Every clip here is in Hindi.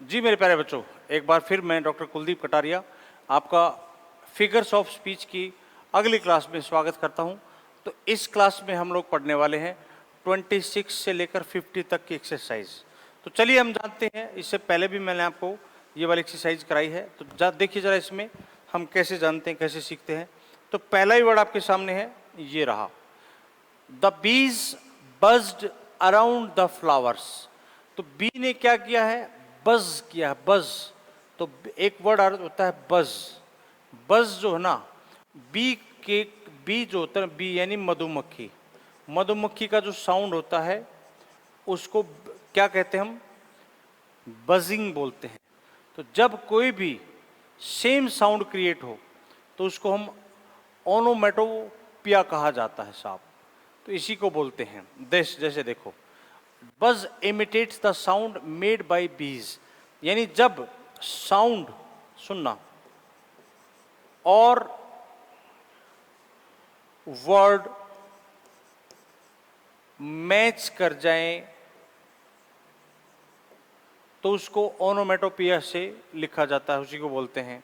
जी मेरे प्यारे बच्चों, एक बार फिर मैं डॉक्टर कुलदीप कटारिया आपका फिगर्स ऑफ स्पीच की अगली क्लास में स्वागत करता हूं। तो इस क्लास में हम लोग पढ़ने वाले हैं 26 से लेकर 50 तक की एक्सरसाइज। तो चलिए हम जानते हैं, इससे पहले भी मैंने आपको ये वाली एक्सरसाइज कराई है, तो देखिए ज़रा इसमें हम कैसे जानते हैं, कैसे सीखते हैं। तो पहला ही वर्ड आपके सामने है, ये रहा, the bees बज्ड around the flowers. तो बी ने क्या किया है, बज किया है, बज। तो एक वर्ड होता है बज। बज जो है ना, बी के, बी जो होता है बी यानी मधुमक्खी। मधुमक्खी का जो साउंड होता है उसको क्या कहते हैं हम, बजिंग बोलते हैं। तो जब कोई भी सेम साउंड क्रिएट हो तो उसको हम ओनोमेटोपिया कहा जाता है साहब। तो इसी को बोलते हैं देश। जैसे देखो, बज imitates the sound made by बीज, यानी जब साउंड सुनना और वर्ड मैच कर जाएं तो उसको ओनोमेटोपिया से लिखा जाता है, उसी को बोलते हैं।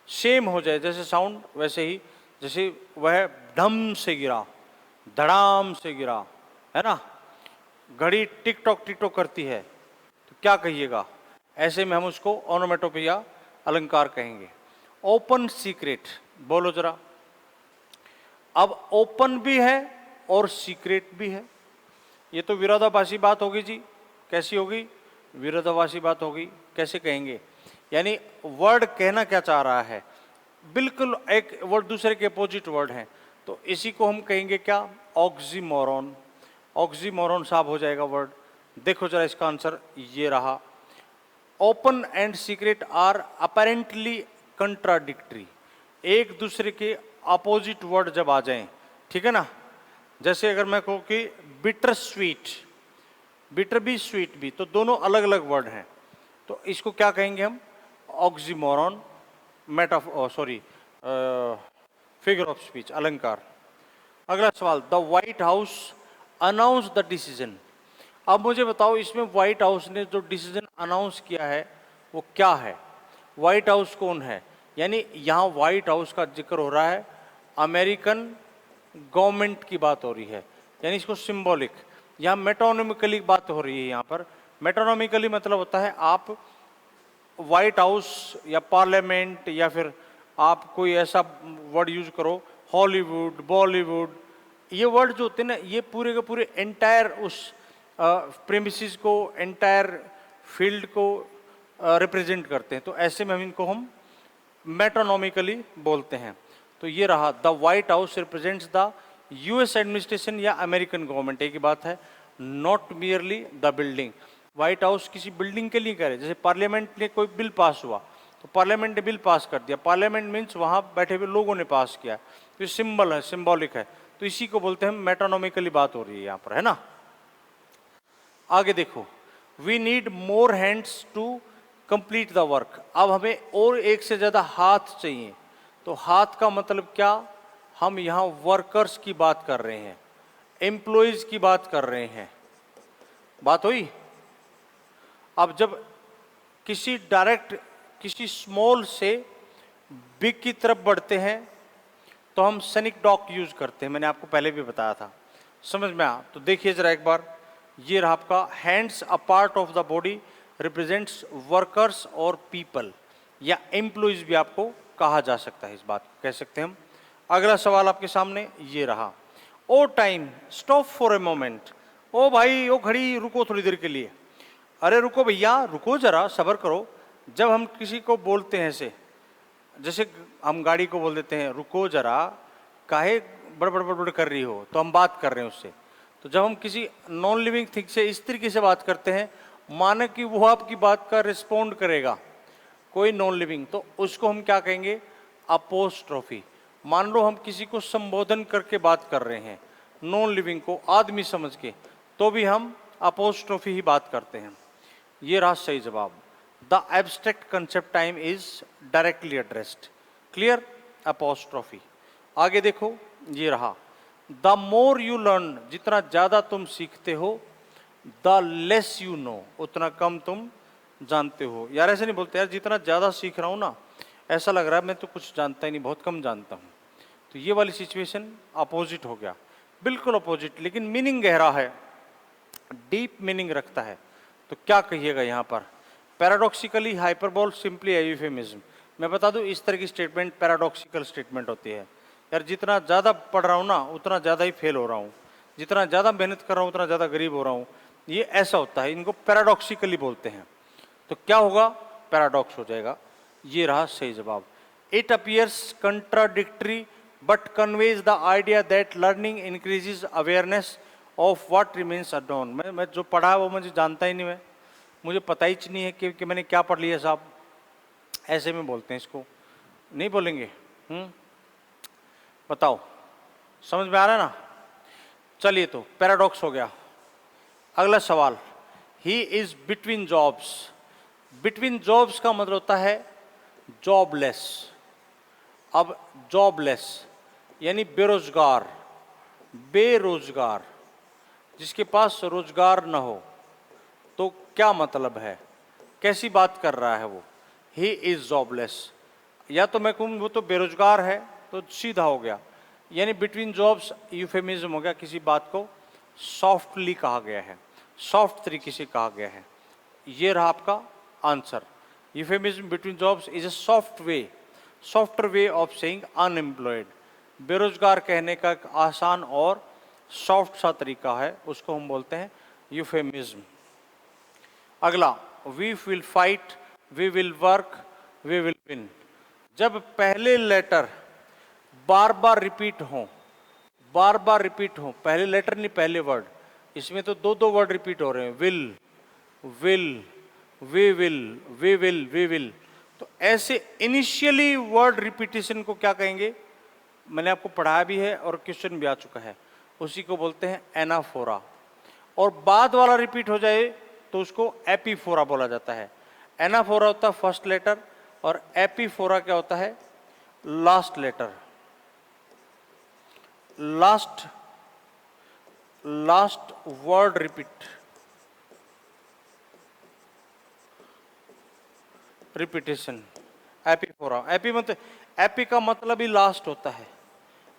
सेम हो जाए, जैसे साउंड वैसे ही, जैसे वह ढम से गिरा, धड़ाम से गिरा, है ना। घड़ी टिक टॉक करती है तो क्या कहिएगा, ऐसे में हम उसको ओनोमेटोपिया अलंकार कहेंगे। ओपन सीक्रेट, बोलो जरा। अब ओपन भी है और सीक्रेट भी है, ये तो विरोधाभासी बात होगी जी। कैसी होगी, विरोधाभासी बात होगी। कैसे कहेंगे, यानी वर्ड कहना क्या चाह रहा है, बिल्कुल एक वर्ड दूसरे के अपोजिट वर्ड है। तो इसी को हम कहेंगे क्या, ऑक्सीमोरॉन। ऑक्सीमोरॉन साहब हो जाएगा वर्ड। देखो जरा इसका आंसर ये रहा, open and secret are apparently contradictory. एक दूसरे के अपोजिट वर्ड जब आ जाएं, ठीक है ना। जैसे अगर मैं कहूँ कि बिटर स्वीट, बिटर भी स्वीट भी, तो दोनों अलग अलग वर्ड हैं। तो इसको क्या कहेंगे हम, ऑक्सीमोरॉन, फिगर ऑफ स्पीच, अलंकार। अगला सवाल, the white house announce the decision. अब मुझे बताओ, इसमें व्हाइट हाउस ने जो डिसीजन अनाउंस किया है वो क्या है, व्हाइट हाउस कौन है। यानी यहाँ व्हाइट हाउस का जिक्र हो रहा है, अमेरिकन गवर्नमेंट की बात हो रही है, यानी इसको सिंबॉलिक। यहाँ मेटोनॉमिकली बात हो रही है। यहाँ पर मेटोनॉमिकली मतलब होता है आप व्हाइट हाउस या पार्लियामेंट, या फिर आप कोई ऐसा वर्ड यूज करो, हॉलीवुड, बॉलीवुड, ये वर्ड जो होते हैं ना, ये पूरे के पूरे एंटायर उस प्रेमिसेस को, एंटायर फील्ड को रिप्रेजेंट करते हैं। तो ऐसे में हम मेटोनॉमिकली बोलते हैं। तो ये रहा, the white house represents the US administration या अमेरिकन गवर्नमेंट, एक ही बात है, not merely the building. White house किसी बिल्डिंग के लिए करे, जैसे पार्लियामेंट ने कोई बिल पास हुआ तो पार्लियामेंट ने बिल पास कर दिया, पार्लियामेंट मीन्स वहां बैठे हुए लोगों ने पास किया, तो सिंबल है, सिंबॉलिक है। तो इसी को बोलते हैं मेटोनॉमिकली बात हो रही है यहाँ पर, है ना। आगे देखो, we need more hands to complete the work. अब हमें और एक से ज्यादा हाथ चाहिए। तो हाथ का मतलब क्या, हम यहाँ वर्कर्स की बात कर रहे हैं, एम्प्लॉयज की बात कर रहे हैं। बात हुई। अब जब किसी डायरेक्ट, किसी स्मॉल से बिग की तरफ बढ़ते हैं तो हम सनिक डॉक यूज करते हैं, मैंने आपको पहले भी बताया था, समझ में आ। तो देखिए जरा एक बार, ये रहा आपका, hands a part of the body represents workers और पीपल, या एम्प्लॉयज भी आपको कहा जा सकता है, इस बात को कह सकते हैं हम। अगला सवाल आपके सामने ये रहा, ओ time stop for a moment. ओ भाई, ओ घड़ी रुको थोड़ी देर के लिए। अरे रुको भैया, रुको जरा, सब्र करो। जब हम किसी को बोलते हैं ऐसे, जैसे हम गाड़ी को बोल देते हैं रुको जरा, काहे बड़बड़ बड़बड़ कर रही हो, तो हम बात कर रहे हैं उससे। तो जब हम किसी नॉन लिविंग थिंग से इस तरीके से बात करते हैं, माने कि वो आपकी बात का रिस्पोंड करेगा, कोई नॉन लिविंग, तो उसको हम क्या कहेंगे, अपोस्ट्रोफी। मान लो हम किसी को संबोधन करके बात कर रहे हैं, नॉन लिविंग को आदमी समझ के, तो भी हम अपोस्ट्रोफी ही बात करते हैं। ये रहा सही जवाब, the abstract concept time is directly addressed, clear, apostrophe. आगे देखो, ये रहा, द मोर यू लर्न, जितना ज्यादा तुम सीखते हो, द लेस यू नो, उतना कम तुम जानते हो। यार ऐसे नहीं बोलते यार, जितना ज़्यादा सीख रहा हूँ ना ऐसा लग रहा है मैं तो कुछ जानता ही नहीं, बहुत कम जानता हूँ। तो ये वाली सिचुएशन अपोजिट हो गया, बिल्कुल अपोजिट, लेकिन मीनिंग गहरा है, डीप मीनिंग रखता है। तो क्या कहिएगा यहाँ पर? Paradoxically hyperbole simply euphemism. मैं बता दूँ इस तरह की स्टेटमेंट पैराडॉक्सिकल स्टेटमेंट होती है। यार जितना ज़्यादा पढ़ रहा हूँ ना उतना ज़्यादा ही फेल हो रहा हूँ, जितना ज़्यादा मेहनत कर रहा हूँ उतना ज़्यादा गरीब हो रहा हूँ, ये ऐसा होता है, इनको पैराडॉक्सिकली बोलते हैं। तो क्या होगा? पैराडॉक्स हो जाएगा। ये रहा सही जवाब। It appears contradictory but conveys the idea that learning increases awareness of what remains unknown. मैं जो पढ़ा है वो मुझे जानता ही नहीं, मैं मुझे पता ही नहीं है कि मैंने क्या पढ़ लिया साहब, ऐसे में बोलते हैं इसको, नहीं बोलेंगे? बताओ, समझ में आ रहा है ना? चलिए, तो पैराडॉक्स हो गया। अगला सवाल, he is between jobs. Between jobs का मतलब होता है जॉबलेस। अब जॉबलेस यानी बेरोजगार, बेरोजगार, जिसके पास रोजगार न हो। तो क्या मतलब है, कैसी बात कर रहा है वो? ही इज जॉबलेस, या तो मैं कहूँ वो तो बेरोजगार है, तो सीधा हो गया, यानी बिटवीन जॉब्स यूफेमिज्म हो गया, किसी बात को सॉफ्टली कहा गया है, सॉफ्ट तरीके से कहा गया है। ये रहा आपका answer. Euphemism between jobs is a softer way of saying unemployed. बेरोजगार कहने का एक आसान और सॉफ्ट सा तरीका है, उसको हम बोलते हैं यूफेमिज्म। अगला, we will fight, we will work, we will win. जब पहले लेटर बार बार रिपीट हो, बार बार रिपीट हो, पहले लेटर नहीं पहले वर्ड, इसमें तो दो दो वर्ड रिपीट हो रहे हैं, will, will, we will, we will, we will. तो ऐसे इनिशियली वर्ड रिपीटेशन को क्या कहेंगे? मैंने आपको पढ़ाया भी है और क्वेश्चन भी आ चुका है, उसी को बोलते हैं एनाफोरा। और बाद वाला रिपीट हो जाए तो उसको एपीफोरा बोला जाता है। एनाफोरा होता है फर्स्ट लेटर और एपीफोरा क्या होता है? Last letter, last last word repeat, repetition, epiphora. Epi मतलब, एपी का मतलब ही लास्ट होता है,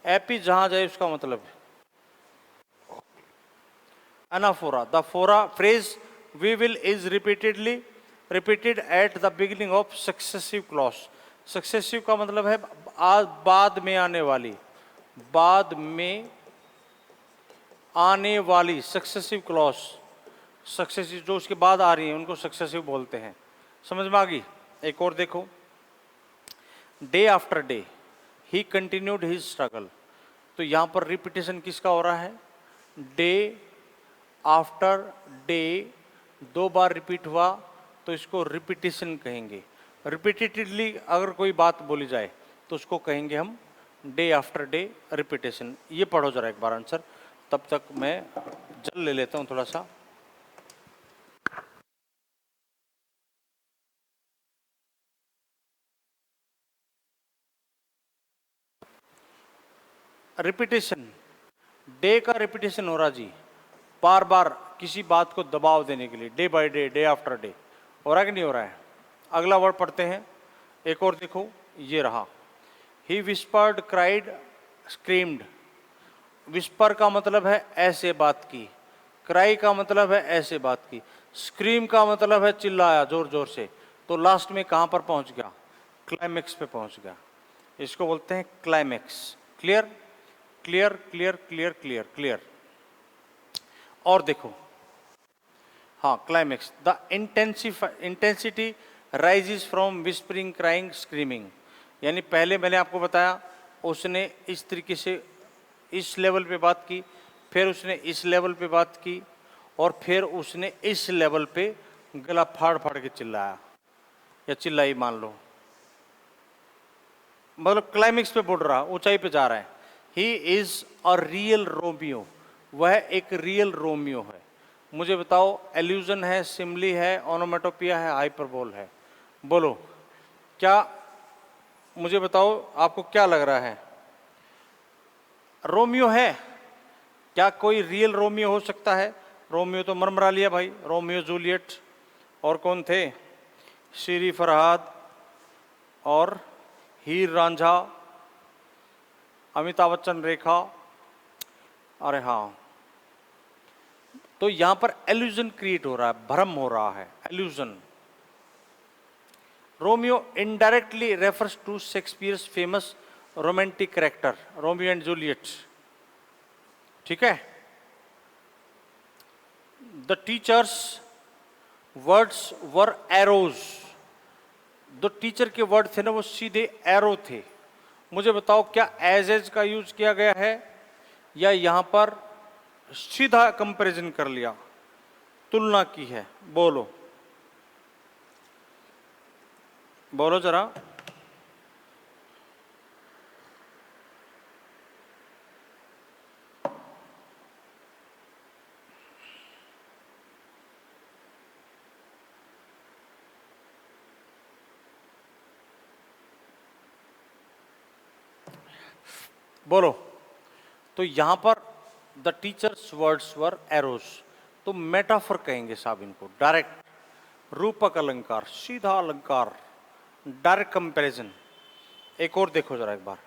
एपी जहां जाए उसका मतलब। Anaphora, the fora phrase we will is repeated at the beginning of successive clause. Successive का मतलब है बाद में आने वाली, बाद में आने वाली सक्सेसिव क्लॉज। सक्सेसिव जो उसके बाद आ रही है उनको सक्सेसिव बोलते हैं। समझ में आ गई? एक और देखो, डे आफ्टर डे ही कंटिन्यूड हिज स्ट्रगल। तो यहां पर रिपीटेशन किसका हो रहा है? डे आफ्टर डे, दो बार रिपीट हुआ तो इसको रिपीटेशन कहेंगे। रिपीटेडली अगर कोई बात बोली जाए तो उसको कहेंगे हम डे आफ्टर डे रिपीटेशन। ये पढ़ो जरा एक बार आंसर, तब तक मैं जल ले लेता हूं थोड़ा सा। रिपीटेशन, डे का रिपीटेशन हो रहा जी, बार बार किसी बात को दबाव देने के लिए, day by day, day after day. हो रहा है कि नहीं हो रहा है? अगला वर्ड पढ़ते हैं, एक और देखो, ये रहा, ही विस्पर्ड, क्राइड, स्क्रीम्ड। विस्पर का मतलब है ऐसे बात की, क्राई का मतलब है ऐसे बात की, स्क्रीम का मतलब है चिल्लाया जोर जोर से। तो लास्ट में कहां पर पहुंच गया? क्लाइमेक्स पे पहुंच गया। इसको बोलते हैं climax. Clear, clear, clear, clear, clear, clear. और देखो, हाँ, climax, the intensity rises from whispering, crying, screaming. यानी पहले मैंने आपको बताया उसने इस तरीके से इस लेवल पे बात की, फिर उसने इस लेवल पे बात की, और फिर उसने इस लेवल पे गला फाड़ फाड़ के चिल्लाया या चिल्लाई मान लो, मतलब क्लाइमेक्स पे बढ़ रहा, ऊंचाई पे जा रहा है। He is a real Romeo, वह एक रियल रोमियो है। मुझे बताओ, एल्यूजन है, सिमली है, ओनोमेटोपिया है, हाइपरबोल है? बोलो क्या, मुझे बताओ आपको क्या लग रहा है? रोमियो है क्या? कोई रियल रोमियो हो सकता है? रोमियो तो मरमरा लिया भाई, रोमियो जूलियट, और कौन थे? श्री फरहाद और हीर रांझा, अमिताभ बच्चन, रेखा। अरे हाँ, तो यहां पर एल्यूजन क्रिएट हो रहा है, भ्रम हो रहा है, allusion. Romeo indirectly refers to Shakespeare's famous romantic character Romeo and Juliet. ठीक है। The teacher's words were arrows, जो टीचर के वर्ड थे ना वो सीधे एरो थे। मुझे बताओ क्या एज का यूज किया गया है या यहां पर सीधा कंपैरिजन कर लिया, तुलना की है? बोलो बोलो जरा। बोलो। तो यहां पर the teacher's words were arrows, तो मेटाफर कहेंगे साहब इनको, डायरेक्ट रूपक अलंकार, सीधा अलंकार, डायरेक्ट कंपैरिजन। एक और देखो जरा एक बार।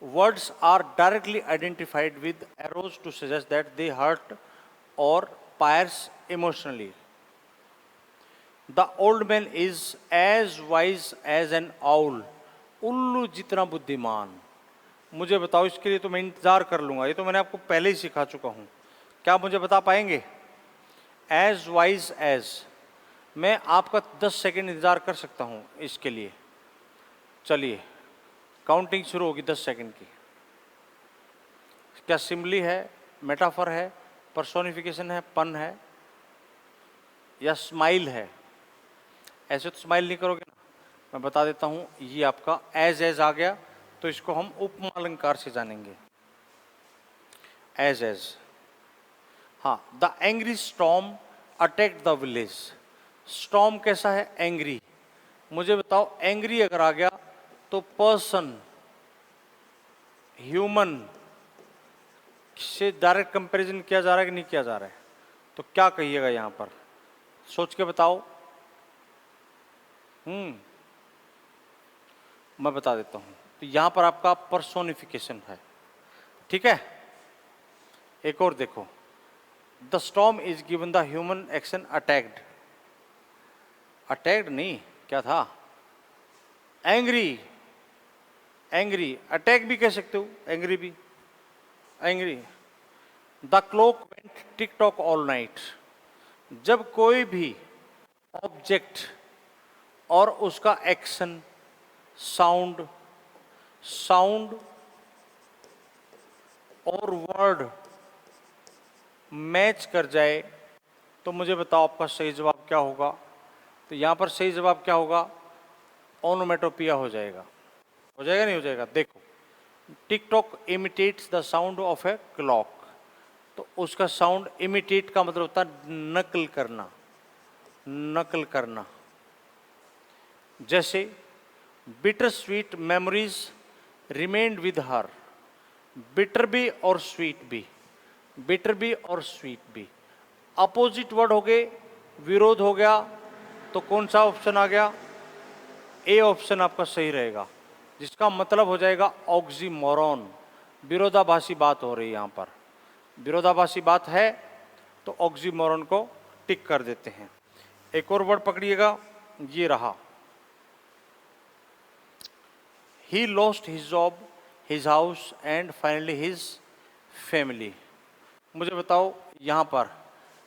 Words are directly identified with arrows to suggest that they hurt और pierce emotionally. The old man is as wise as an owl, उल्लू जितना बुद्धिमान। मुझे बताओ, इसके लिए तो मैं इंतजार कर लूंगा, ये तो मैंने आपको पहले ही सिखा चुका हूं। क्या मुझे बता पाएंगे? एज वाइज एज, मैं आपका 10 सेकंड इंतजार कर सकता हूं इसके लिए। चलिए काउंटिंग शुरू होगी 10 सेकंड की। क्या सिम्बली है, मेटाफर है, पर्सोनिफिकेशन है, पन है या स्माइल है? ऐसे तो स्माइल नहीं करोगे ना। मैं बता देता हूं, ये आपका एज आ गया, तो इसको हम उपमा अलंकार से जानेंगे। एज हाँ। The angry storm attack the village. Storm कैसा है? एंग्री। मुझे बताओ, एंग्री अगर आ गया तो पर्सन, ह्यूमन से डायरेक्ट कंपैरिजन किया जा रहा है कि नहीं किया जा रहा है? तो क्या कहिएगा यहां पर, सोच के बताओ। मैं बता देता हूं, तो यहां पर आपका पर्सोनिफिकेशन है। ठीक है। एक और देखो, the storm is given the human action attacked. Attacked नहीं, क्या था? एंग्री। एंग्री, अटैक भी कह सकते हो, एंग्री भी। Angry. The clock went tick tock all night. जब कोई भी ऑब्जेक्ट और उसका एक्शन, साउंड और वर्ड मैच कर जाए, तो मुझे बताओ आपका सही जवाब क्या होगा? तो यहां पर सही जवाब क्या होगा? ओनोमेटोपिया हो जाएगा। हो जाएगा नहीं हो जाएगा? देखो, TikTok imitates the sound of a clock, तो उसका साउंड इमिटेट का मतलब होता है नकल करना, नकल करना। जैसे bitter sweet memories remained with her. Bitter भी और स्वीट भी, बिटर भी और स्वीट भी अपोजिट वर्ड हो गए, विरोध हो गया, तो कौन सा ऑप्शन आ गया? ए ऑप्शन आपका सही रहेगा, जिसका मतलब हो जाएगा ऑक्सीमोरॉन। विरोधाभासी बात हो रही है यहां पर, विरोधाभासी बात है तो ऑक्सीमोरॉन को टिक कर देते हैं। एक और वर्ड पकड़िएगा, ये रहा। He lost his job, his house and finally his family. मुझे बताओ यहां पर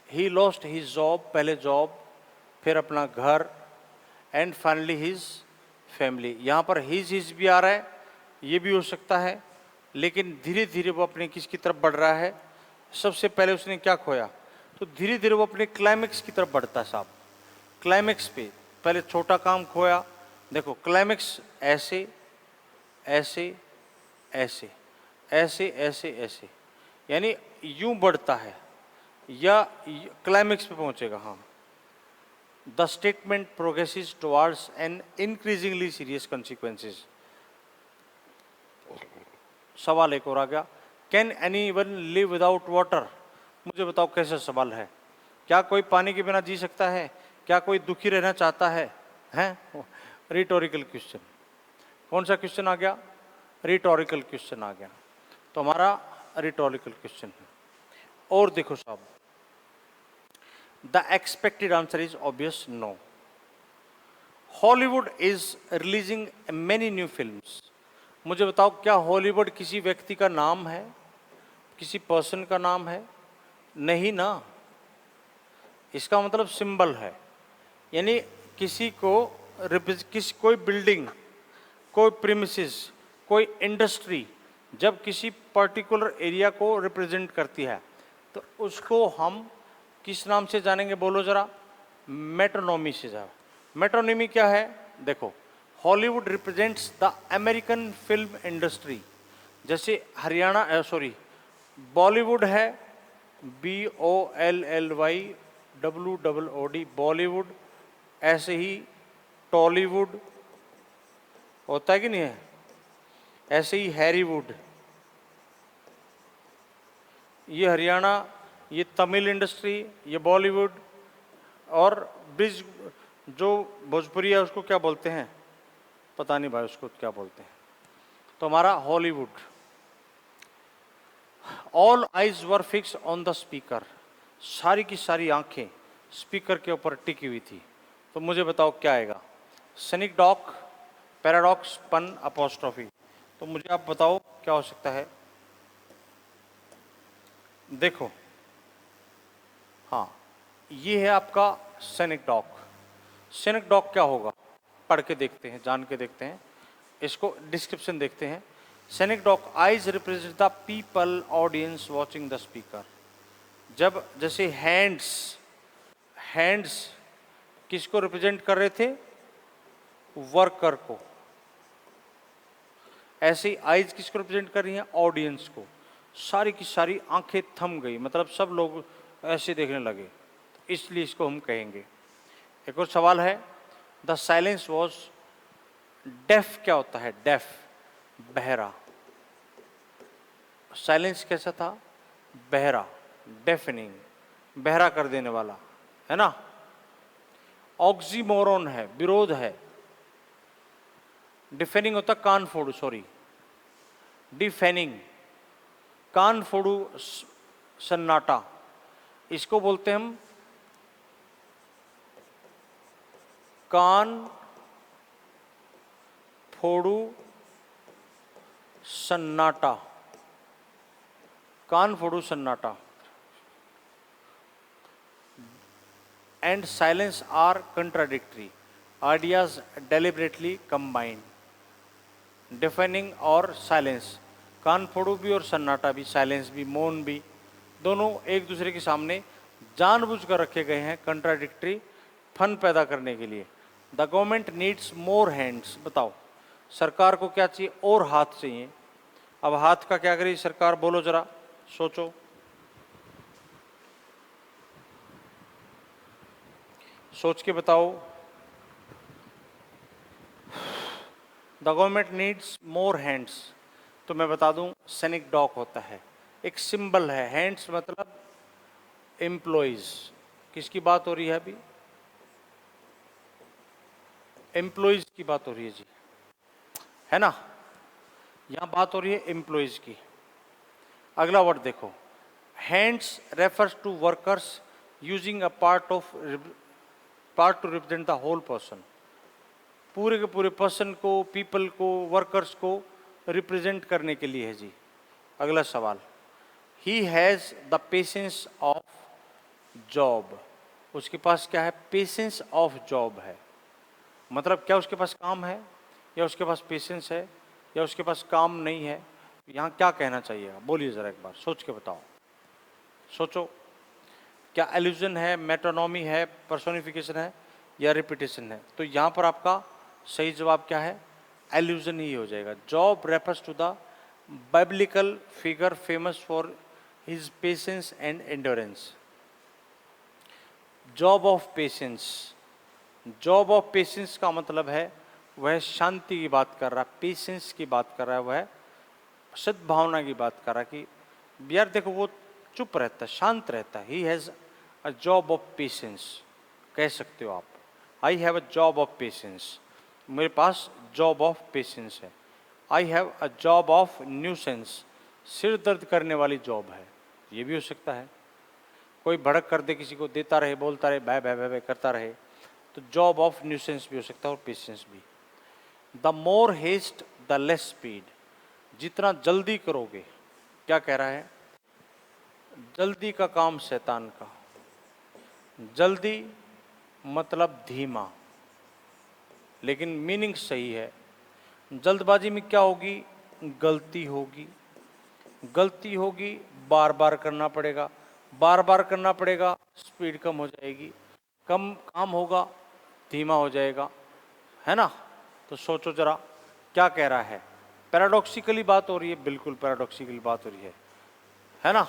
ही लॉस्ट हिज जॉब, पहले जॉब, फिर अपना घर, एंड फाइनली हिज फैमिली। यहां पर हिज भी आ रहा है, ये भी हो सकता है, लेकिन धीरे धीरे वो अपने किसकी तरफ बढ़ रहा है? सबसे पहले उसने क्या खोया? तो धीरे धीरे वो अपने क्लाइमेक्स की तरफ बढ़ता है साहब। क्लाइमेक्स पे पहले छोटा काम खोया, देखो क्लाइमेक्स ऐसे ऐसे ऐसे ऐसे ऐसे ऐसे, यानी यूं बढ़ता है या क्लाइमेक्स पे पहुंचेगा। हाँ। The statement progresses towards an increasingly serious consequences. सवाल एक और आ गया, can anyone live without water? मुझे बताओ कैसा सवाल है? क्या कोई पानी के बिना जी सकता है? क्या कोई दुखी रहना चाहता है? हैं? Rhetorical question. कौन सा क्वेश्चन आ गया? रिटोरिकल क्वेश्चन आ गया। तो हमारा रिटोरिकल क्वेश्चन है। और देखो साहब, the expected answer is obvious no. Hollywood is releasing many new films. मुझे बताओ, क्या हॉलीवुड किसी व्यक्ति का नाम है? किसी पर्सन का नाम है? नहीं ना। इसका मतलब सिंबल है, यानी किसी को किसी कोई बिल्डिंग, कोई प्रीमिसेस, कोई इंडस्ट्री जब किसी पर्टिकुलर एरिया को रिप्रेजेंट करती है तो उसको हम किस नाम से जानेंगे? बोलो जरा। मेट्रोनॉमी से जा। मेट्रोनॉमी क्या है? देखो, Hollywood represents the American film industry. जैसे हरियाणा, सॉरी, बॉलीवुड है, BOLLYWOOD, बॉलीवुड। ऐसे ही टॉलीवुड होता है कि नहीं है? ऐसे ही हैरीवुड, ये हरियाणा, ये तमिल इंडस्ट्री, ये बॉलीवुड। और ब्रिज जो भोजपुरी है उसको क्या बोलते हैं? पता नहीं भाई, उसको क्या बोलते हैं। तो हमारा Hollywood. All eyes were fix on the speaker. सारी की सारी आंखें स्पीकर के ऊपर टिकी हुई थी। तो मुझे बताओ क्या आएगा? सिनिकडॉक, पैराडॉक्स, पन, अपोस्ट्रोफी। तो मुझे आप बताओ क्या हो सकता है? देखो, हाँ, ये है आपका सिनिकडॉक। सिनिकडॉक क्या होगा? पढ़ के देखते हैं, जान के देखते हैं, इसको डिस्क्रिप्शन देखते हैं। Synecdoche, eyes represent the people audience watching the speaker. जब जैसे हैंड्स, हैंड्स किसको रिप्रेजेंट कर रहे थे? वर्कर को। ऐसे ही आइज किसको रिप्रेजेंट कर रही हैं? ऑडियंस को। सारी की सारी आंखें थम गई, मतलब सब लोग ऐसे देखने लगे, तो इसलिए इसको हम कहेंगे। एक और सवाल है, द साइलेंस वॉज डेफ। क्या होता है डेफ? बहरा। साइलेंस कैसा था? बहरा, डेफनिंग, बहरा कर देने वाला, है ना। ऑक्सीमोरन है, विरोध है। डिफेनिंग होता कान फोड़ू, सॉरी, डिफेनिंग, कान फोड़ू, सन्नाटा। इसको बोलते हम कान फोड़ू सन्नाटा। कान फोड़ू सन्नाटा। And silence are contradictory, ideas deliberately combined. Deafening और साइलेंस, कान फोड़ू भी और सन्नाटा भी, साइलेंस भी, मौन भी, दोनों एक दूसरे के सामने जानबूझकर रखे गए हैं कंट्राडिक्टरी, फन पैदा करने के लिए। The government needs more hands. बताओ सरकार को क्या चाहिए? और हाथ चाहिए। अब हाथ का क्या करेगी सरकार? बोलो जरा, सोचो, सोच के बताओ। The government needs more hands, तो मैं बता दूं सिनिकडॉक होता है, एक सिंबल है। हैंड्स मतलब एम्प्लॉइज। किसकी बात हो रही है अभी? एम्प्लॉइज की बात हो रही है जी, है ना। यहां बात हो रही है एम्प्लॉइज की। अगला वर्ड देखो, hands refers to workers using a part to represent the whole person. पूरे के पूरे पर्सन को, पीपल को, वर्कर्स को रिप्रेजेंट करने के लिए है जी। अगला सवाल, he has the patience of job. उसके पास क्या है? पेशेंस ऑफ जॉब है। मतलब क्या उसके पास काम है, या उसके पास पेशेंस है, या उसके पास काम नहीं है? यहाँ क्या कहना चाहिए? बोलिए जरा, एक बार सोच के बताओ, सोचो। क्या एल्यूजन है, मेट्रोनॉमी है, पर्सोनिफिकेशन है, या रिपीटेशन है? तो यहाँ पर आपका सही जवाब क्या है? एल्यूजन ही हो जाएगा। Job refers to the biblical figure famous for his patience and endurance. Job of patience, Job of patience का मतलब है वह शांति की बात कर रहा है, पेशेंस की बात कर रहा है, वह सद्भावना की बात कर रहा है कि यार देखो वो चुप रहता है, शांत रहता है। He has a job of patience, कह सकते हो आप। I have a job of patience, मेरे पास जॉब ऑफ पेशेंस है। I have a job of nuisance, सिर दर्द करने वाली जॉब है, ये भी हो सकता है। कोई भड़क कर दे, किसी को देता रहे, बोलता रहे, भय भय भय भय करता रहे, तो जॉब ऑफ न्यूसेंस भी हो सकता है और पेशेंस भी। The more haste the less speed, जितना जल्दी करोगे, क्या कह रहा है, जल्दी का काम शैतान का। जल्दी मतलब धीमा, लेकिन मीनिंग सही है। जल्दबाजी में क्या होगी, गलती होगी, गलती होगी, बार बार करना पड़ेगा, बार बार करना पड़ेगा, स्पीड कम हो जाएगी, कम काम होगा, धीमा हो जाएगा, है ना। तो सोचो जरा क्या कह रहा है, पैराडॉक्सिकली बात हो रही है, बिल्कुल पैराडॉक्सिकली बात हो रही है ना।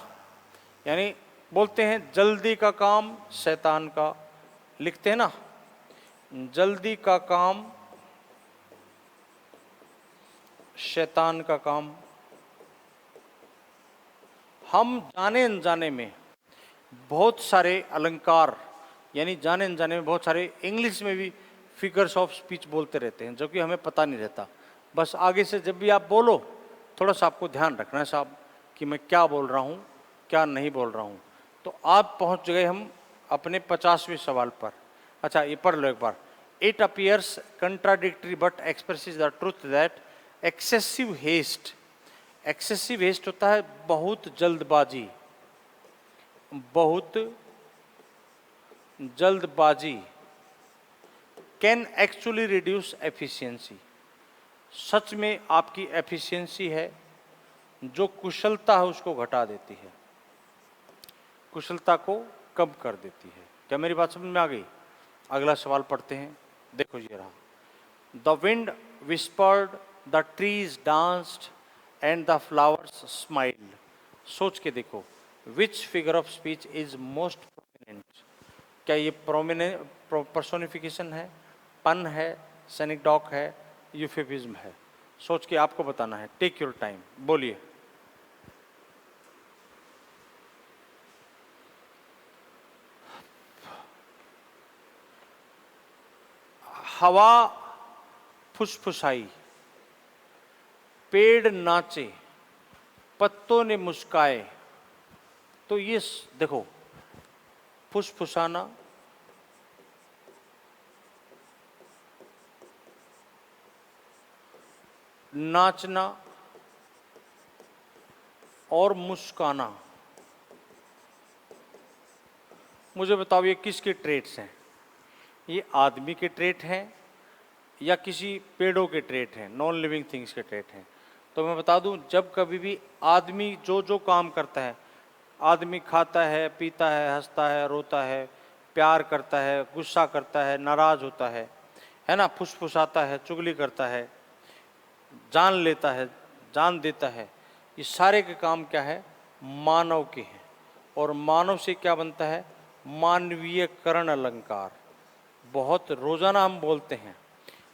यानी बोलते हैं जल्दी का काम शैतान का, लिखते हैं ना, जल्दी का काम शैतान का काम। हम जाने अनजाने में बहुत सारे अलंकार, यानी जाने अनजाने में बहुत सारे इंग्लिश में भी फिगर्स ऑफ स्पीच बोलते रहते हैं, जो कि हमें पता नहीं रहता। बस आगे से जब भी आप बोलो, थोड़ा सा आपको ध्यान रखना है साहब कि मैं क्या बोल रहा हूँ, क्या नहीं बोल रहा हूँ। तो आप पहुँच गए हम अपने 50वें सवाल पर। अच्छा, ये पढ़ लो एक बार। It appears contradictory but expresses the truth that excessive haste, excessive haste होता है बहुत जल्दबाजी, बहुत जल्दबाजी, कैन एक्चुअली रिड्यूस एफिशिएंसी, सच में आपकी एफिशिएंसी है, जो कुशलता है उसको घटा देती है, कुशलता को कम कर देती है। क्या मेरी बात समझ में आ गई? अगला सवाल पढ़ते हैं, देखो ये रहा। The wind whispered, the trees danced and the flowers smiled. सोच के देखो, which figure of speech is most prominent. क्या ये प्रोमिनेंट पर्सोनिफिकेशन है, पन है, सेनिकडॉक है, यूफेमिज्म है? सोच के आपको बताना है, टेक योर टाइम, बोलिए। हवा फुसफुसाई, पेड़ नाचे, पत्तों ने मुस्काए। तो ये देखो, फुसफुसाना, नाचना और मुस्काना, मुझे बताओ ये किसके ट्रेट्स हैं? ये आदमी के ट्रेट हैं या किसी पेड़ों के ट्रेट हैं, नॉन लिविंग थिंग्स के ट्रेट हैं? तो मैं बता दूं, जब कभी भी आदमी जो जो काम करता है, आदमी खाता है, पीता है, हंसता है, रोता है, प्यार करता है, गुस्सा करता है, नाराज होता है ना, फुसफुसाता है, चुगली करता है, जान लेता है, जान देता है, ये सारे के काम क्या है? मानव के हैं। और मानव से क्या बनता है? मानवीयकरण अलंकार। बहुत रोजाना हम बोलते हैं।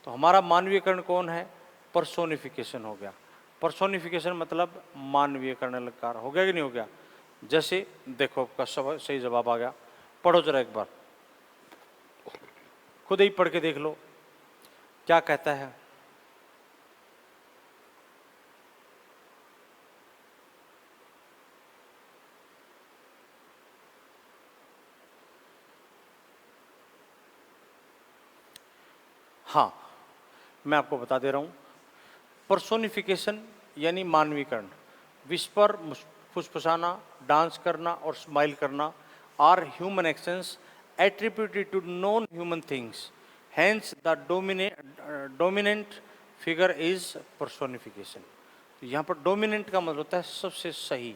तो हमारा मानवीयकरण कौन है? पर्सोनिफिकेशन हो गया। पर्सोनिफिकेशन मतलब मानवीयकरण अलंकार हो गया कि नहीं हो गया? जैसे देखो, आपका सही जवाब आ गया। पढ़ो जरा एक बार, खुद ही पढ़ के देख लो क्या कहता है। हाँ, मैं आपको बता दे रहा हूँ। पर्सोनिफिकेशन यानी मानवीकरण, विस्पर फुसफुसाना, डांस करना और स्माइल करना are human actions attributed to non human things, hence the dominant figure is personification. तो यहाँ पर डोमिनेंट का मतलब होता है सबसे सही,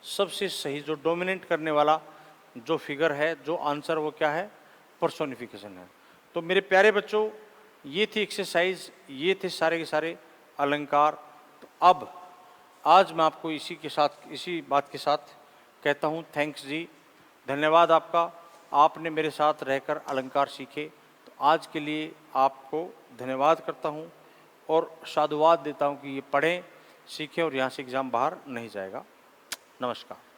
सबसे सही जो डोमिनेट करने वाला जो फिगर है, जो आंसर, वो क्या है? पर्सोनिफिकेशन है। तो मेरे प्यारे बच्चों, ये थी एक्सरसाइज, ये थे सारे के सारे अलंकार। तो अब आज मैं आपको इसी के साथ, इसी बात के साथ कहता हूँ थैंक्स जी, धन्यवाद आपका, आपने मेरे साथ रहकर अलंकार सीखे। तो आज के लिए आपको धन्यवाद करता हूँ और साधुवाद देता हूँ कि ये पढ़ें, सीखें और यहाँ से एग्ज़ाम बाहर नहीं जाएगा। नमस्कार।